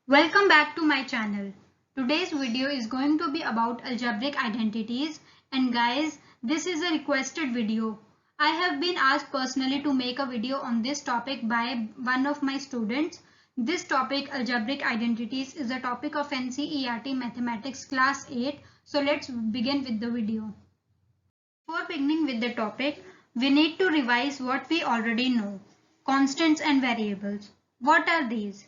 Welcome back to my channel. Today's video is going to be about algebraic identities, and guys, this is a requested video. I have been asked personally to make a video on this topic by one of my students. This topic, algebraic identities, is a topic of NCERT Mathematics Class 8. So let's begin with the video. Before beginning with the topic, we need to revise what we already know. Constants and variables. What are these?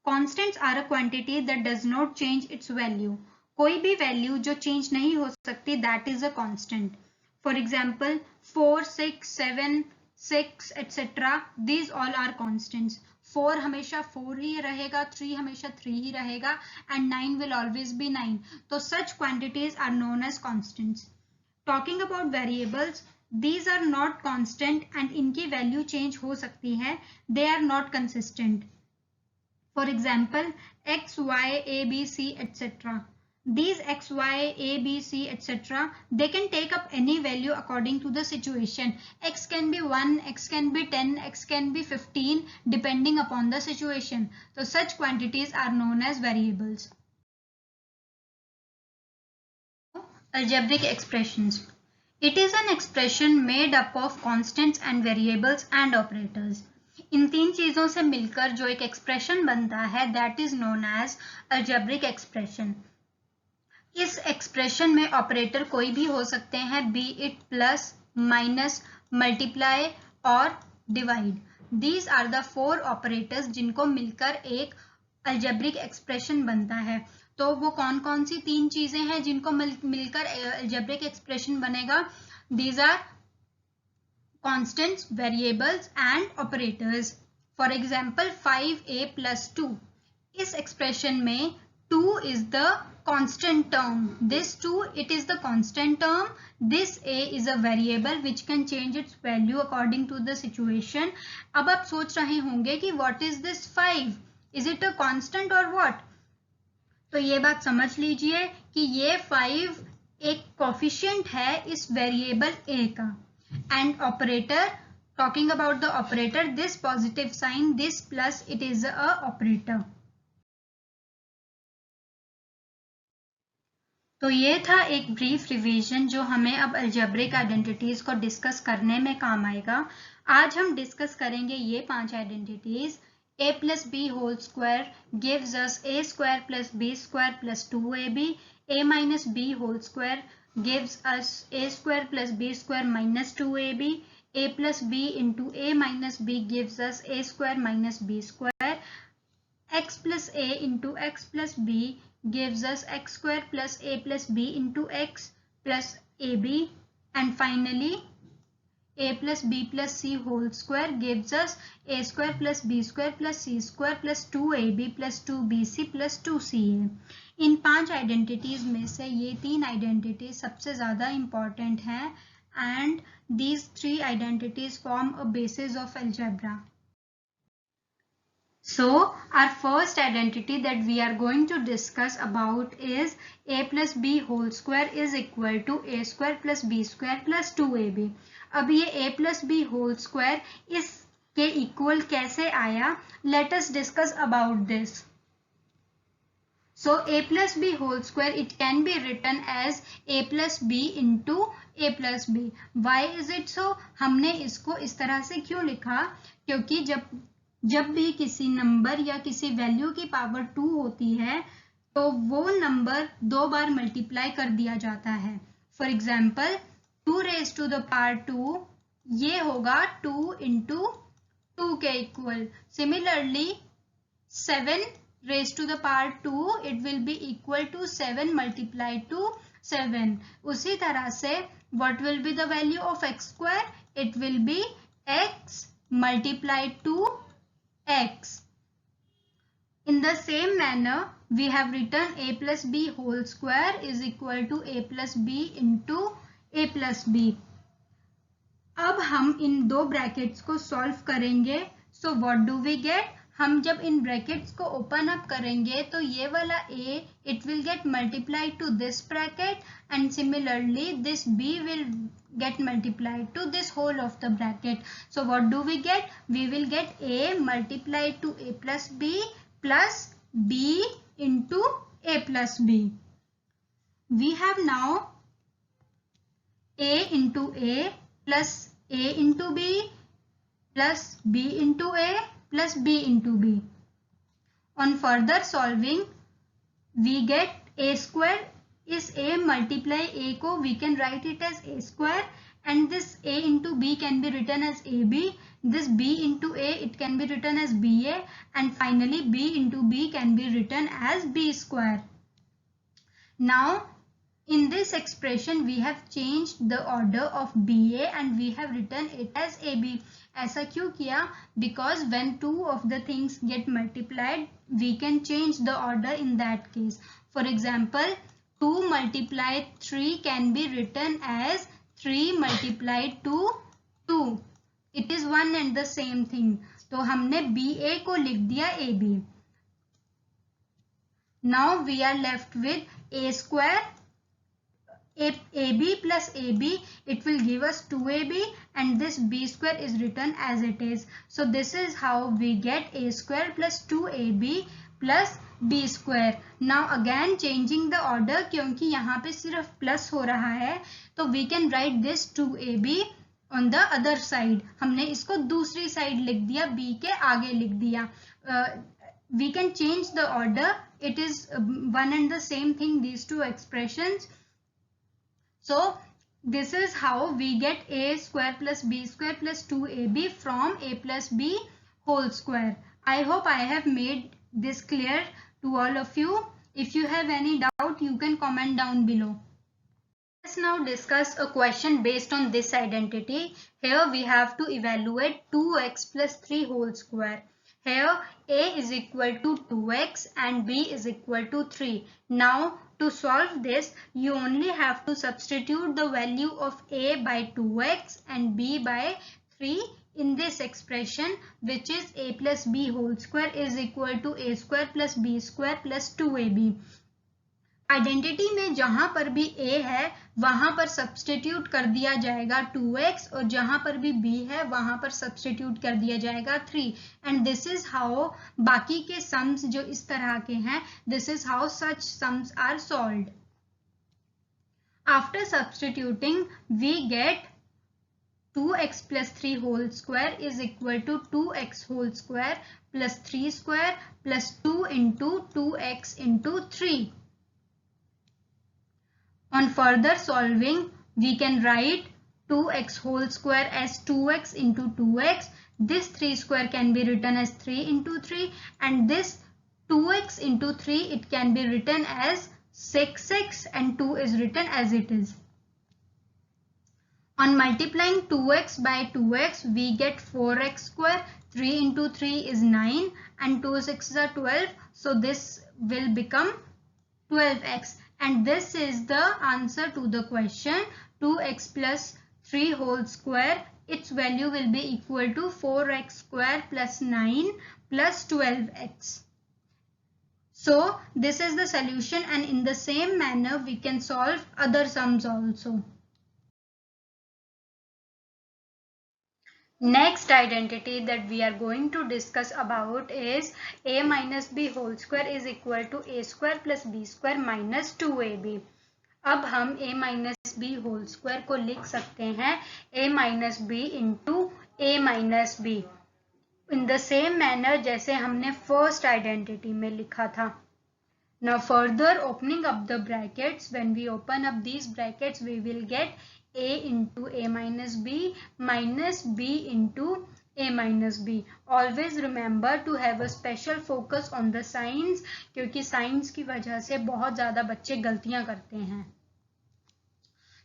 Constants are a quantity that does not change its value. कोई भी value जो change नहीं हो सकती, that is a constant. For example, 4, 6, 7, 6, etc. These all are constants. 4 हमेशा 4 ही रहेगा, 3 हमेशा 3 ही रहेगा, and 9 will always be 9. तो such quantities are known as constants. Talking about variables, these are not constant and इनकी value change हो सकती है. They are not consistent. For example, x, y, a, b, c, etc. These x, y, a, b, c, etc. They can take up any value according to the situation. X can be 1, x can be 10, x can be 15 depending upon the situation. So such quantities are known as variables. Algebraic expressions. It is an expression made up of constants and variables and operators. इन तीन चीजों से मिलकर जो एक expression बनता है that is known as algebraic expression. इस expression में ऑपरेटर कोई भी हो सकते हैं, be it plus, minus, multiply और divide. These are the 4 operators जिनको मिलकर एक अल्जेब्रिक एक्सप्रेशन बनता है. तो वो कौन कौन सी तीन चीजें हैं जिनको मिलकर अल्जेब्रिक एक्सप्रेशन बनेगा? These are constants, variables and operators. For example, 5a plus 2. इस expression में 2 is the constant term. This 2, it is the constant term. This a is a variable which can change its value according to the situation. अब आप सोच रहे होंगे कि what is this 5? Is it a constant or what? तो ये बात समझ लीजिए कि ये 5 एक कोफिशिएंट है इस वेरिएबल a का. And operator, talking about the operator, this positive sign, this plus, it is a operator. तो ये था एक ब्रीफ रिवीजन जो हमें अब अलजेब्रिक आइडेंटिटीज को डिस्कस करने में काम आएगा. आज हम डिस्कस करेंगे ये 5 identities. a plus b whole square gives us a square plus b square plus 2ab. a minus b whole square gives us a square plus b square minus 2ab. a plus b into a minus b gives us a square minus b square. x plus a into x plus b gives us x square plus a plus b into x plus ab. And finally, a plus b plus c whole square gives us a square plus b square plus c square plus 2ab plus 2bc plus 2ca. In 5 identities में से ये 3 identities सबसे ज्यादा important हैं and these 3 identities form a basis of algebra. So our first identity that we are going to discuss about is a plus b whole square is equal to a square plus b square plus 2ab. अब ये a plus b whole square इसके equal कैसे आया? Let us discuss about this. So a plus b whole square, it can be written as a plus b into a plus b. Why is it so? हमने इसको इस तरह से क्यों लिखा? क्योंकि जब भी किसी नंबर या किसी वैल्यू की पावर 2 होती है तो वो नंबर 2 बार मल्टीप्लाई कर दिया जाता है. For example 2 raised to the power 2, ये होगा 2 into 2 के equal. Similarly 7 raised to the power 2, it will be equal to 7 multiplied to 7. उसी तरह से what will be the value of x square? It will be x multiplied to x. In the same manner, we have written a plus b whole square is equal to a plus b into a plus b. अब हम इन दो brackets को solve करेंगे. So what do we get? हम जब in brackets को open up करेंगे तो ये वाला a it will get multiplied to this bracket and similarly this b will get multiplied to this whole of the bracket. So what do we get? We will get a multiplied to a plus b plus b into a plus b. We have now a into a plus a into b plus b into a plus b into b. On further solving, we get a square is a multiply a को we can write it as a square, and this a into b can be written as ab, this b into a it can be written as ba, and finally b into b can be written as b square. Now in this expression we have changed the order of ba and we have written it as ab. ऐसा क्यों किया? Because when two of the things get multiplied, we can change the order in that case. For example, 2 multiplied 3 can be written as 3 multiplied 2, 2. It is one and the same thing. तो हमने ba को लिख दिया ab. Now we are left with a square. ab plus ab, it will give us 2ab, and this b square is written as it is. So this is how we get a square plus 2ab plus b square. Now again changing the order, क्योंकि यहाँ पे सिर्फ plus हो रहा है, तो we can write this 2ab on the other side. हमने इसको दूसरी साइड लिख दिया, b के आगे लिख दिया. We can change the order. It is one and the same thing, these two expressions. So this is how we get a square plus b square plus 2ab from a plus b whole square. I hope I have made this clear to all of you. If you have any doubt, you can comment down below. Let's now discuss a question based on this identity. Here we have to evaluate 2x plus 3 whole square. Here a is equal to 2x and b is equal to 3. Now to solve this, you only have to substitute the value of a by 2x and b by 3 in this expression, which is a plus b whole square is equal to a square plus b square plus 2ab. Identity में जहां पर भी a है वहां पर substitute कर दिया जाएगा 2x, और जहां पर भी b है वहां पर सब्स्टिट्यूट कर दिया जाएगा 3. एंड दिस इज हाउ बाकी के सम्स जो इस तरह के हैं, this is how such sums are solved. After substituting we get 2x plus 3 whole square is equal to 2x whole square plus 3 square plus 2 into 2x into 3. On further solving, we can write 2x whole square as 2x into 2x. This 3 square can be written as 3 into 3, and this 2x into 3, it can be written as 6x, and 2 is written as it is. On multiplying 2x by 2x, we get 4x square. 3 into 3 is 9, and 2 6s are 12. So this will become 12x. And this is the answer to the question. 2x plus 3 whole square, its value will be equal to 4x square plus 9 plus 12x. So this is the solution, and in the same manner we can solve other sums also. Next identity that we are going to discuss about is a minus b whole square is equal to a square plus b square minus 2ab. अब हम a minus b whole square को लिख सकते हैं a minus b into a minus b in the same manner जैसे हमने first identity में लिखा था. Now further opening up the brackets, when we open up these brackets, we will get a into a minus b minus b into a minus b. Always remember to have a special focus on the signs, क्योंकि signs की वजह से बहुत ज़्यादा बच्चे गलतियां करते हैं.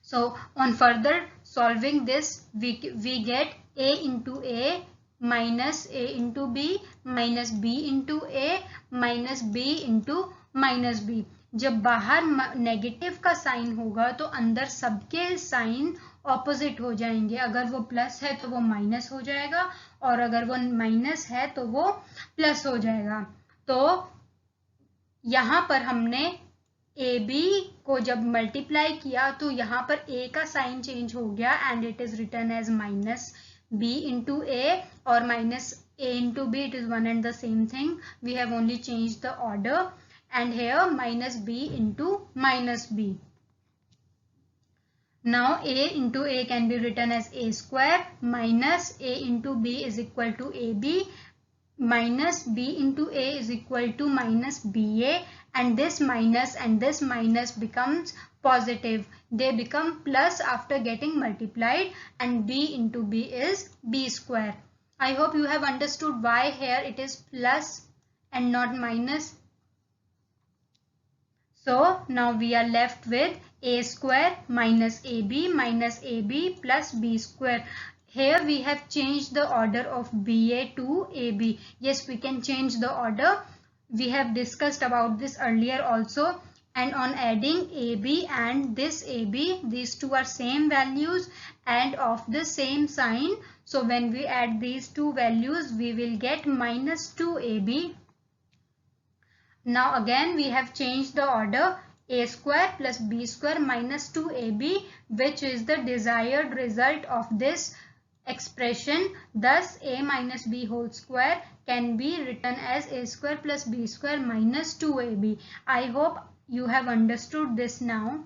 So on further solving this, we get a into a minus a into b minus b into a minus b into minus b. जब बाहर नेगेटिव का साइन होगा तो अंदर सबके साइन ऑपोजिट हो जाएंगे. अगर वो प्लस है तो वो माइनस हो जाएगा, और अगर वो माइनस है तो वो प्लस हो जाएगा. तो यहाँ पर हमने ए बी को जब मल्टीप्लाई किया तो यहाँ पर a का साइन चेंज हो गया, and it is written as minus b into a, और minus A into B, it is one and the same thing. We have only changed the order. And here minus B into minus B. Now A into A can be written as A square minus A into B is equal to AB minus B into A is equal to minus BA, and this minus becomes positive. They become plus after getting multiplied, and B into B is B square. I hope you have understood why here it is plus and not minus. So now we are left with A square minus AB plus B square. Here we have changed the order of BA to AB. Yes, we can change the order. We have discussed about this earlier also. And on adding AB and this AB, these two are same values and of the same sign. So when we add these two values, we will get minus 2AB. Now again we have changed the order. A square plus B square minus 2AB, which is the desired result of this expression. Thus A minus B whole square can be written as A square plus B square minus 2AB. I hope you have understood this now.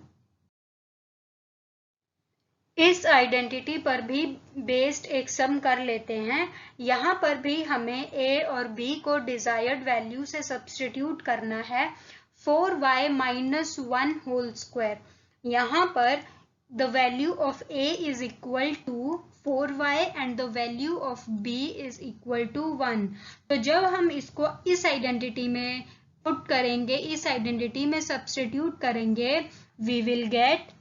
इस identity पर भी based एक सम कर लेते हैं. यहाँ पर भी हमें a और b को डिजायर्ड वैल्यू से सब्स्टिट्यूट करना है. 4y minus 1 whole square. यहाँ पर the value of a is equal to 4y and the value of b is equal to 1. तो जब हम इसको इस आइडेंटिटी में पुट करेंगे, इस आइडेंटिटी में सब्स्टिट्यूट करेंगे, we will get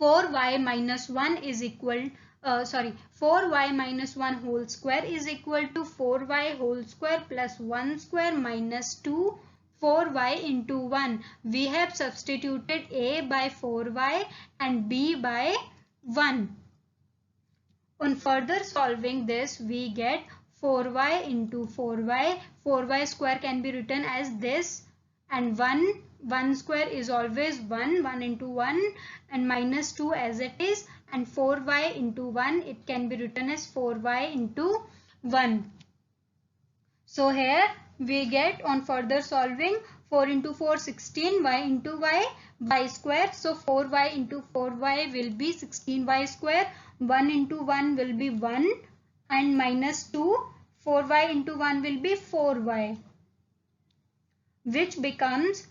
4y minus 1 is equal 4y minus 1 whole square is equal to 4y whole square plus 1 square minus 2 4y into 1. We have substituted a by 4y and b by 1. On further solving this, we get 4y into 4y. 4y square can be written as this, and 1 square is always 1 into 1, and minus 2 as it is, and 4y into 1, it can be written as 4y into 1. So here we get, on further solving, 4 into 4 16, y into y square. So 4y into 4y will be 16y square. 1 into 1 will be 1, and minus 2, 4y into 1 will be 4y, which becomes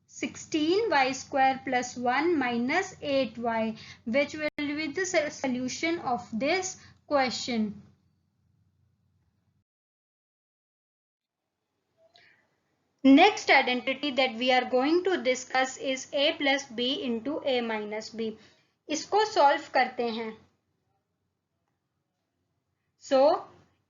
16y square plus 1 minus 8y, which will be the solution of this question. Next identity that we are going to discuss is a plus b into a minus b. इसको solve करते हैं. So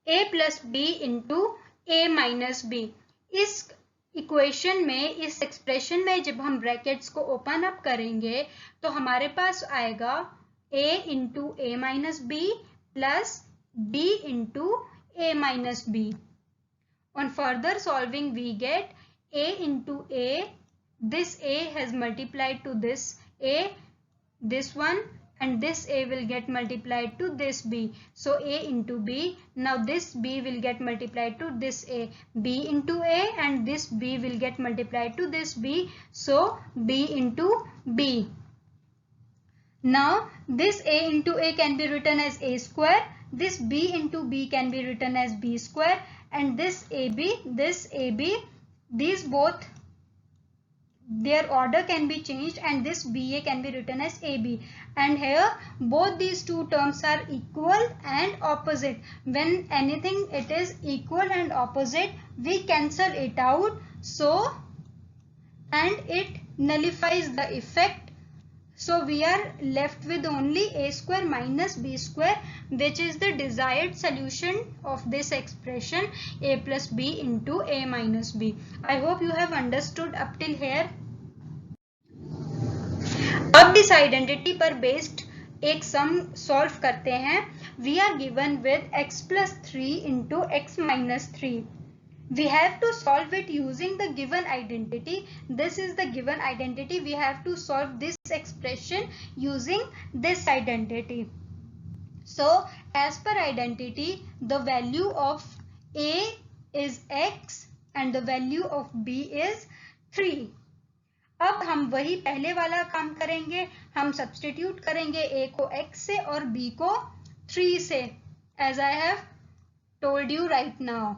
a plus b into a minus b. इस equation में, इस expression में जब हम brackets को ओपन अप करेंगे तो हमारे पास आएगा a into a minus b plus b into a minus b. On further solving, we get a into a. This a has multiplied to this a, this one, and this a will get multiplied to this b. So a into b. Now this b will get multiplied to this a. B into a, and this b will get multiplied to this b. So b into b. Now this a into a can be written as a square. This b into b can be written as b square. And this ab, these both, their order can be changed, and this BA can be written as AB. And here both these two terms are equal and opposite. When anything it is equal and opposite, we cancel it out, so, and it nullifies the effect. So we are left with only a square minus b square, which is the desired solution of this expression, a plus b into a minus b. I hope you have understood up till here. अब इस identity पर based एक सम solve करते हैं. We are given with x plus 3 into x minus 3. We have to solve it using the given identity. This is the given identity. We have to solve this expression using this identity. So as per identity, the value of A is X and the value of B is 3. अब हम वही पहले वाला काम करेंगे, हम substitute करेंगे A को X से और B को 3 से, as I have told you right now.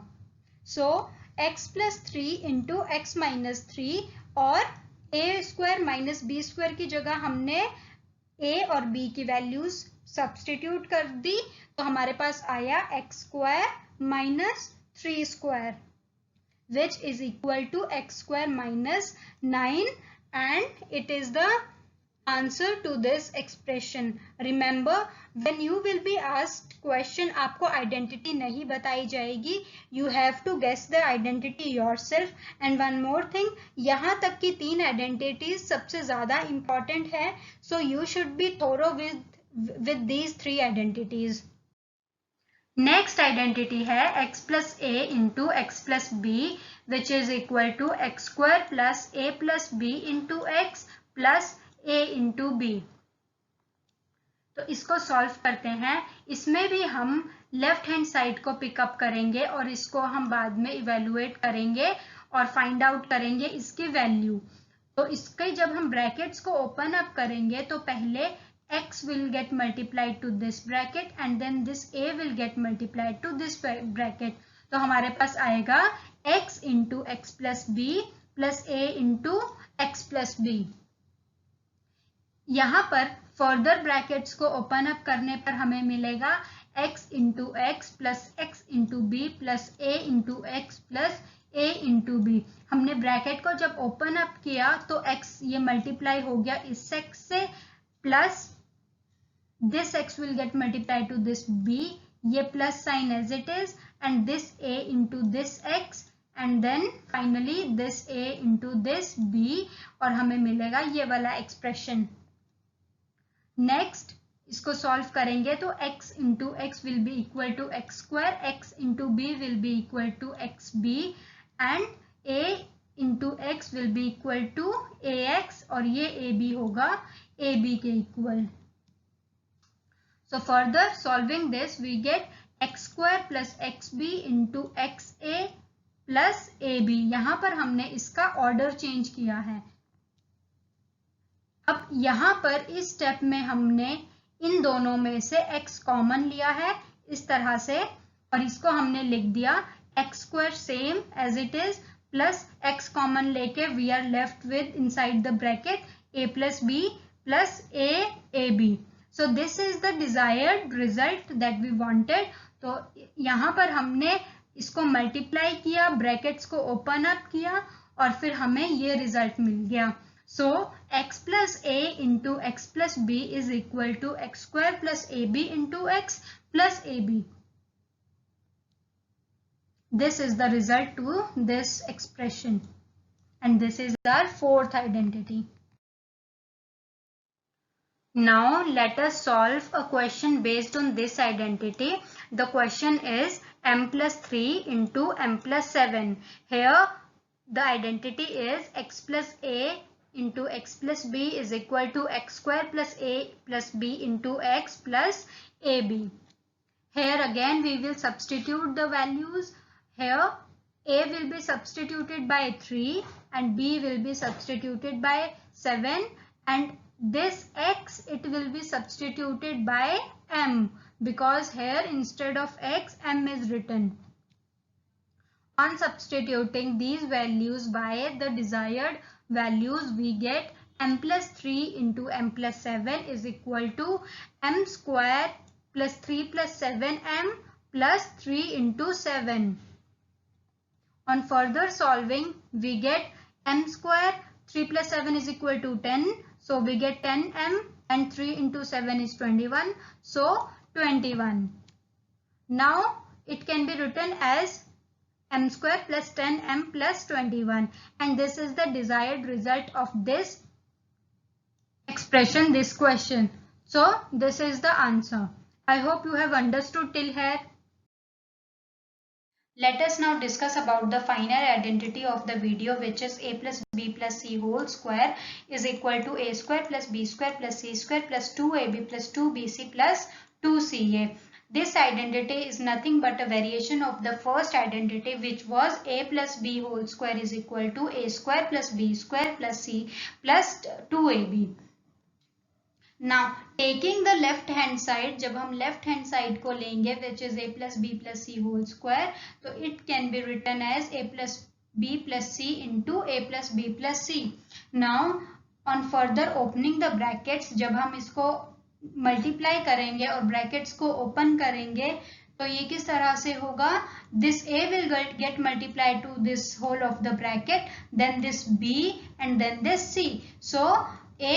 So x plus 3 into x minus 3 और a square minus b square की जगह हमने a और b की वैल्यूज सब्स्टिट्यूट कर दी, तो हमारे पास आया x square minus 3 square which is equal to x square minus 9, and it is the answer to this expression. Remember, when you will be asked question, आपको identity नहीं बताई जाएगी, you have to guess the identity yourself. And one more thing, यहाँ तक की 3 identities सबसे ज़्यादा important है, so you should be thorough with these 3 identities. Next identity है x plus a into x plus b which is equal to x square plus a plus b into x plus a into b. तो इसको solve करते हैं. इसमें भी हम left hand side को pickup करेंगे और इसको हम बाद में इवेलुएट करेंगे और फाइंड आउट करेंगे इसकी वैल्यू. तो इसके जब हम ब्रैकेट्स को ओपन अप करेंगे तो पहले x will get multiplied to this bracket and then this a will get multiplied to this bracket. तो हमारे पास आएगा x into x plus b plus a into x plus b. यहाँ पर further brackets को open up करने पर हमें मिलेगा x into x plus x into b plus a into x plus a into b. हमने ब्रैकेट को जब ओपन अप किया तो x ये मल्टीप्लाई हो गया इस x से, plus this x will get multiplied to this b, ये plus sign as it is, and this a into this x, and then finally this a into this b, और हमें मिलेगा ये वाला एक्सप्रेशन. नेक्स्ट इसको solve करेंगे तो x into x will be equal to x square, x into b will be equal to xb, and a into x will be equal to ax, और ये ab होगा ab के equal. So further solving this we get x square plus xb into xa plus ab. यहाँ पर हमने इसका order change किया है. अब यहाँ पर इस स्टेप में हमने इन दोनों में से x कॉमन लिया है इस तरह से, और इसको हमने लिख दिया x square same as it is plus x common लेके we are left with inside the bracket a plus b plus ab. So this is the desired result that we wanted. तो यहाँ पर हमने इसको मल्टीप्लाई किया, brackets को open up किया और फिर हमें ये रिजल्ट मिल गया. So x plus a into x plus b is equal to x square plus ab into x plus ab. This is the result to this expression, and this is our fourth identity. Now let us solve a question based on this identity. The question is m plus 3 into m plus 7. Here the identity is x plus a into x plus b is equal to x square plus a plus b into x plus ab. Here again we will substitute the values. Here a will be substituted by 3 and b will be substituted by 7, and this x it will be substituted by m, because here instead of x m is written. On substituting these values by the desired values we get m plus 3 into m plus 7 is equal to m square plus 3 plus 7m plus 3 into 7. On further solving we get m square 3 plus 7 is equal to 10. So we get 10m and 3 into 7 is 21. So 21. Now it can be written as m square plus 10m plus 21. And this is the desired result of this expression, this question. So this is the answer. I hope you have understood till here. Let us now discuss about the final identity of the video, which is a plus b plus c whole square is equal to a square plus b square plus c square plus 2ab plus 2bc plus 2CA. This identity is nothing but a variation of the first identity, which was a plus b whole square is equal to a square plus b square plus c plus 2ab. Now taking the left hand side, जब हम left hand side को लेंगे which is a plus b plus c whole square, तो it can be written as a plus b plus c into a plus b plus c. Now on further opening the brackets, जब हम इसको multiply करेंगे और brackets को open करेंगे तो ये किस तरह से होगा, this a will get multiplied to this whole of the bracket, then this b and then this c. So a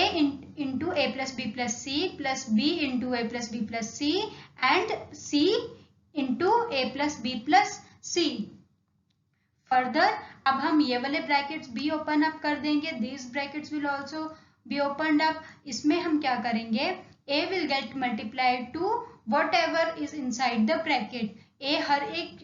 into a plus b plus c plus b into a plus b plus c and c into a plus b plus c. Further अब हम ये वाले brackets भी open up कर देंगे, these brackets will also be opened up. इसमें हम क्या करेंगे, a will get multiplied to whatever is inside the bracket. a हर एक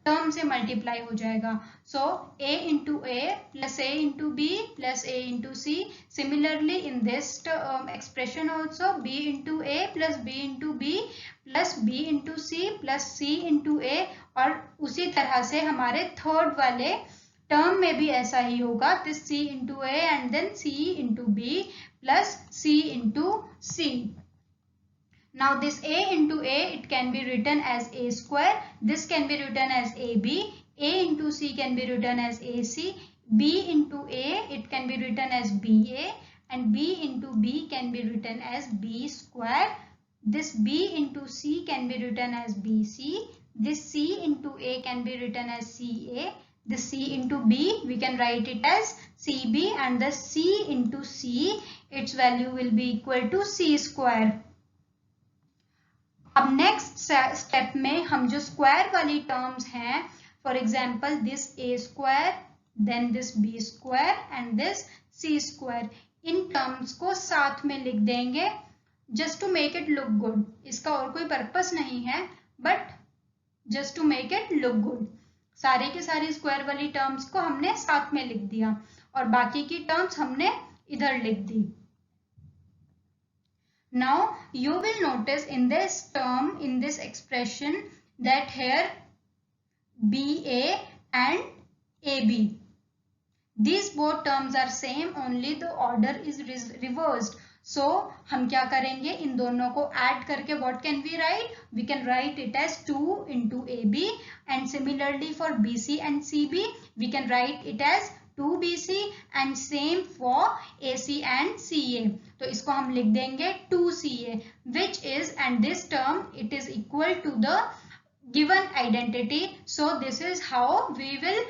टर्म से मल्टीप्लाई हो जाएगा. So a into a plus a into b plus a into c. Similarly in this expression also b into a plus b into b plus b into c plus c into a. और उसी तरह से हमारे third वाले term में भी ऐसा ही होगा, this c into a and then c into b plus c into c. Now this a into a, it can be written as a square, this can be written as ab, a into c can be written as ac, b into a it can be written as ba and b into b can be written as b square. This b into c can be written as bc, this c into a can be written as ca, the c into b we can write it as cb and the c into c, its value will be equal to c square. अब next step में हम जो square वाली terms हैं, for example this A square then this B square and this C square, इन terms को साथ में लिख देंगे just to make it look good. इसका और कोई पर्पस नहीं है but just to make it look good. सारे के सारे स्क्वायर वाली टर्म्स को हमने साथ में लिख दिया और बाकी की टर्म्स हमने इधर लिख दी. Now you will notice in this term, in this expression, that here BA and AB, these both terms are same, only the order is reversed. So हम क्या करेंगे, इन दोनों को add करके what can we write? We can write it as 2 into AB and similarly for BC and CB we can write it as 2BC and same for AC and CA. तो इसको हम लिख देंगे 2CA which is, and this term it is equal to the given identity. So this is how we will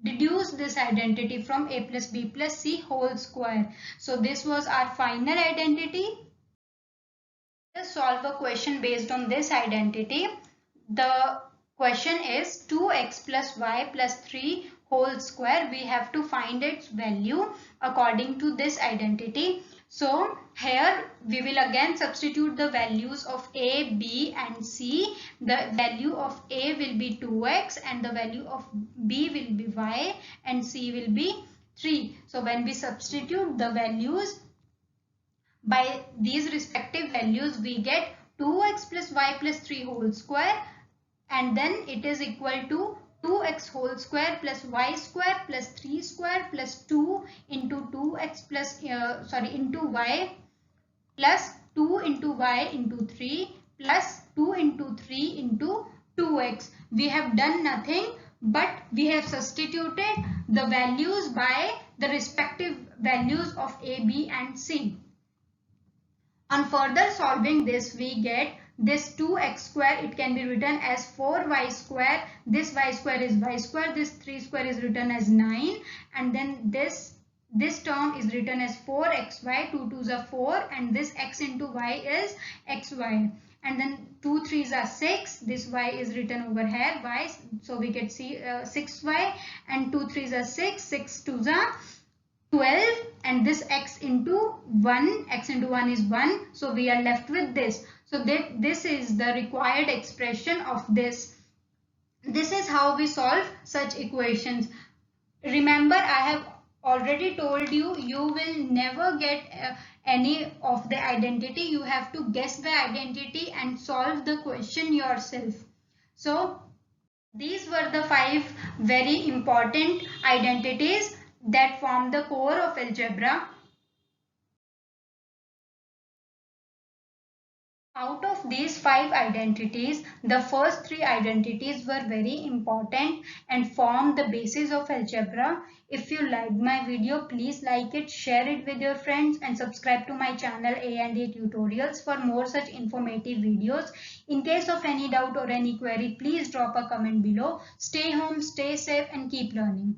deduce this identity from a plus b plus c whole square. So this was our final identity. Let's solve a question based on this identity. The question is 2x plus y plus 3 whole square. We have to find its value according to this identity. So here we will again substitute the values of a, b and c. The value of a will be 2x and the value of b will be y and c will be 3. So when we substitute the values by these respective values, we get 2x plus y plus 3 whole square and then it is equal to 2x whole square plus y square plus 3 square plus 2 into 2x plus into y plus 2 into y into 3 plus 2 into 3 into 2x. We have done nothing but we have substituted the values by the respective values of a, b and c. On further solving this, we get this 2x square, it can be written as 4y square, this y square is y square, this 3 square is written as 9 and then this term is written as 4xy, 2 2s are 4 and this x into y is xy and then 2 3s are 6, this y is written over here y, so we get 6y and 2 3s are 6, 6 2s are 12 and this x into 1, x into 1 is 1, so we are left with this. So this is the required expression of this. This is how we solve such equations. Remember, I have already told you, you will never get any of the identity. You have to guess the identity and solve the question yourself. So these were the 5 very important identities that form the core of algebra. Out of these 5 identities, the first 3 identities were very important and form the basis of algebra. If you liked my video, please like it, share it with your friends and subscribe to my channel A&A Tutorials for more such informative videos. In case of any doubt or any query, please drop a comment below. Stay home, stay safe and keep learning.